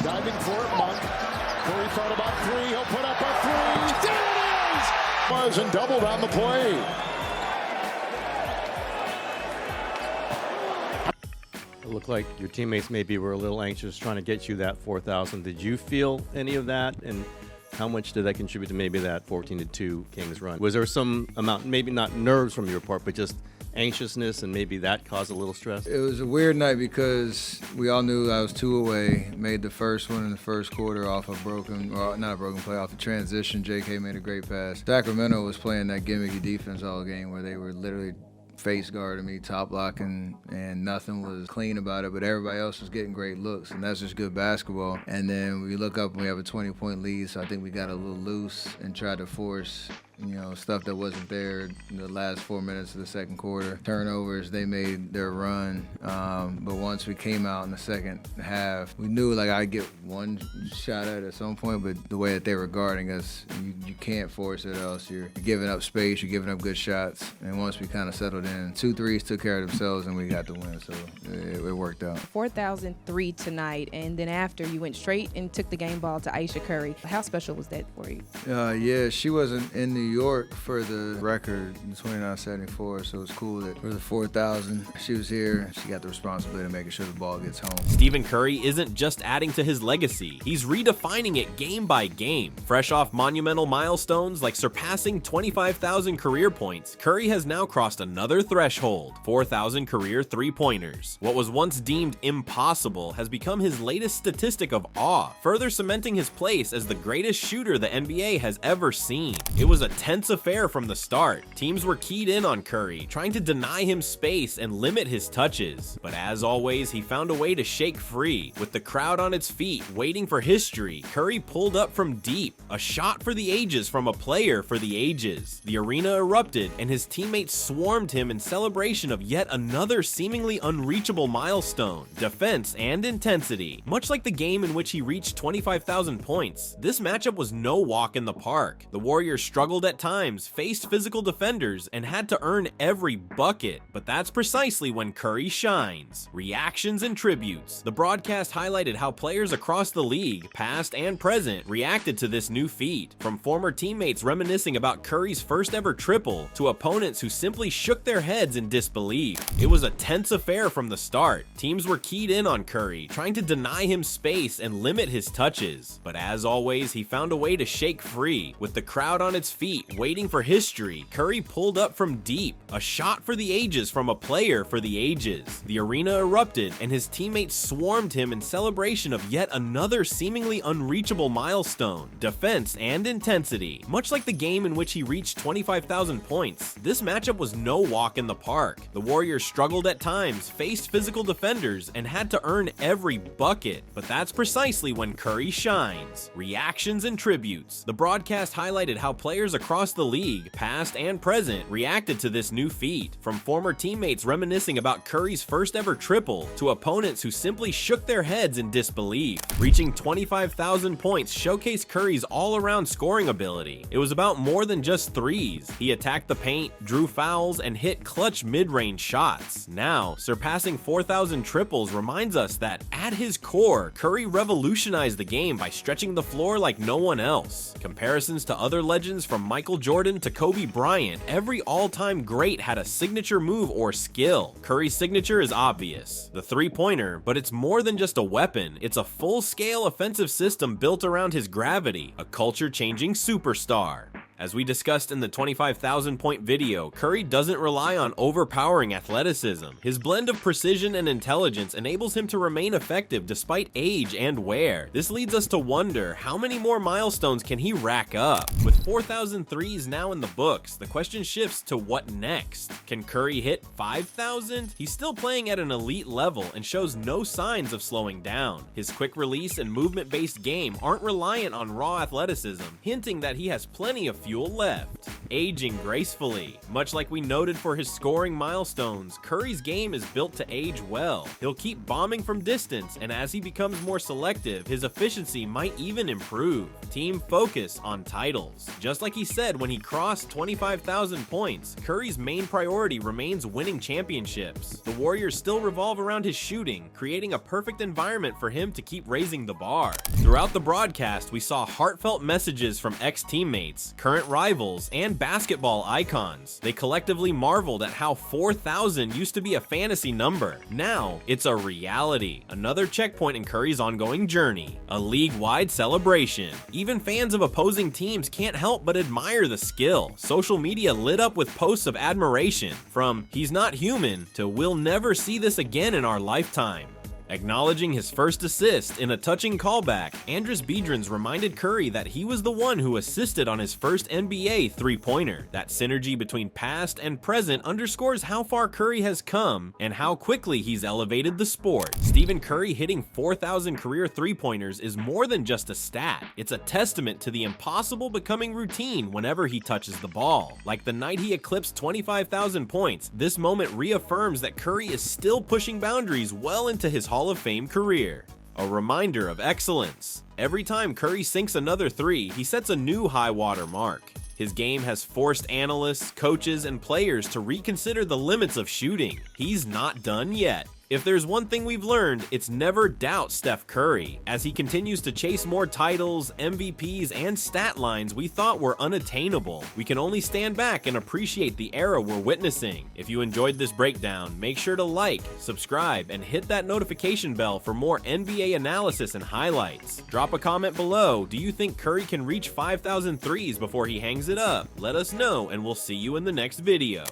Diving for it, Monk. Curry thought about three. He'll put up a three. There it is! Was and doubled on the play. It looked like your teammates maybe were a little anxious trying to get you that 4,000. Did you feel any of that? And how much did that contribute to maybe that 14-2 Kings run? Was there some amount, maybe not nerves from your part, but just anxiousness, and maybe that caused a little stress? It was a weird night because we all knew I was 2 away. Made the first one in the first quarter off a not a broken play, off the transition. JK made a great pass. Sacramento was playing that gimmicky defense all game where they were literally face guarding me, top blocking, and nothing was clean about it, but everybody else was getting great looks, and that's just good basketball. And then we look up and we have a 20-point lead, so I think we got a little loose and tried to force, stuff that wasn't there in the last 4 minutes of the second quarter. Turnovers, they made their run, but once we came out in the second half, we knew I'd get one shot at some point, but the way that they were guarding us, you can't force it, or else you're giving up space, you're giving up good shots. And once we kind of settled in, 2 threes took care of themselves and we got the win, so it worked out. 4,003 tonight, and then after you went straight and took the game ball to Aisha Curry. How special was that for you? Yeah, she wasn't in New York for the record, the 29-74, so it was cool that for the 4,000, she was here. She got the responsibility of making sure the ball gets home. Stephen Curry isn't just adding to his legacy, he's redefining it game by game. Fresh off monumental milestones like surpassing 25,000 career points, Curry has now crossed another threshold, 4,000 career three-pointers. What was once deemed impossible has become his latest statistic of awe, further cementing his place as the greatest shooter the NBA has ever seen. It was a tense affair from the start. Teams were keyed in on Curry, trying to deny him space and limit his touches. But as always, he found a way to shake free. With the crowd on its feet, waiting for history, Curry pulled up from deep, a shot for the ages from a player for the ages. The arena erupted, and his teammates swarmed him in celebration of yet another seemingly unreachable milestone, defense and intensity. Much like the game in which he reached 25,000 points, this matchup was no walk in the park. The Warriors struggled at times, faced physical defenders, and had to earn every bucket. But that's precisely when Curry shines. Reactions and tributes. The broadcast highlighted how players across the league, past and present, reacted to this new feat. From former teammates reminiscing about Curry's first ever triple, to opponents who simply shook their heads in disbelief. It was a tense affair from the start. Teams were keyed in on Curry, trying to deny him space and limit his touches. But as always, he found a way to shake free. With the crowd on its feet, waiting for history, Curry pulled up from deep, a shot for the ages from a player for the ages. The arena erupted, and his teammates swarmed him in celebration of yet another seemingly unreachable milestone, defense and intensity. Much like the game in which he reached 25,000 points, this matchup was no walk in the park. The Warriors struggled at times, faced physical defenders, and had to earn every bucket. But that's precisely when Curry shines. Reactions and tributes. The broadcast highlighted how players across the league, past and present, reacted to this new feat. From former teammates reminiscing about Curry's first ever triple, to opponents who simply shook their heads in disbelief. Reaching 25,000 points showcased Curry's all-around scoring ability. It was about more than just threes. He attacked the paint, drew fouls, and hit clutch mid-range shots. Now, surpassing 4,000 triples reminds us that, at his core, Curry revolutionized the game by stretching the floor like no one else. Comparisons to other legends from Michael Jordan to Kobe Bryant, every all-time great had a signature move or skill. Curry's signature is obvious, the three-pointer, but it's more than just a weapon. It's a full-scale offensive system built around his gravity, a culture-changing superstar. As we discussed in the 25,000 point video, Curry doesn't rely on overpowering athleticism. His blend of precision and intelligence enables him to remain effective despite age and wear. This leads us to wonder, how many more milestones can he rack up? With 4,000 threes now in the books, the question shifts to what next? Can Curry hit 5,000? He's still playing at an elite level and shows no signs of slowing down. His quick release and movement-based game aren't reliant on raw athleticism, hinting that he has plenty of fuel fuel left. Aging gracefully. Much like we noted for his scoring milestones, Curry's game is built to age well. He'll keep bombing from distance, and as he becomes more selective, his efficiency might even improve. Team focus on titles. Just like he said when he crossed 25,000 points, Curry's main priority remains winning championships. The Warriors still revolve around his shooting, creating a perfect environment for him to keep raising the bar. Throughout the broadcast, we saw heartfelt messages from ex-teammates, current rivals, and basketball icons. They collectively marveled at how 4,000 used to be a fantasy number. Now, it's a reality. Another checkpoint in Curry's ongoing journey. A league-wide celebration. Even fans of opposing teams can't help but admire the skill. Social media lit up with posts of admiration, from "he's not human" to "we'll never see this again in our lifetime." Acknowledging his first assist in a touching callback, Andris Biedrins reminded Curry that he was the one who assisted on his first NBA three-pointer. That synergy between past and present underscores how far Curry has come and how quickly he's elevated the sport. Stephen Curry hitting 4,000 career three-pointers is more than just a stat. It's a testament to the impossible becoming routine whenever he touches the ball. Like the night he eclipsed 25,000 points, this moment reaffirms that Curry is still pushing boundaries well into his Hall of Fame career. A reminder of excellence. Every time Curry sinks another three, he sets a new high water mark. His game has forced analysts, coaches, and players to reconsider the limits of shooting. He's not done yet. If there's one thing we've learned, it's never doubt Steph Curry. As he continues to chase more titles, MVPs, and stat lines we thought were unattainable, we can only stand back and appreciate the era we're witnessing. If you enjoyed this breakdown, make sure to like, subscribe, and hit that notification bell for more NBA analysis and highlights. Drop a comment below. Do you think Curry can reach 5,000 threes before he hangs it up? Let us know, and we'll see you in the next video.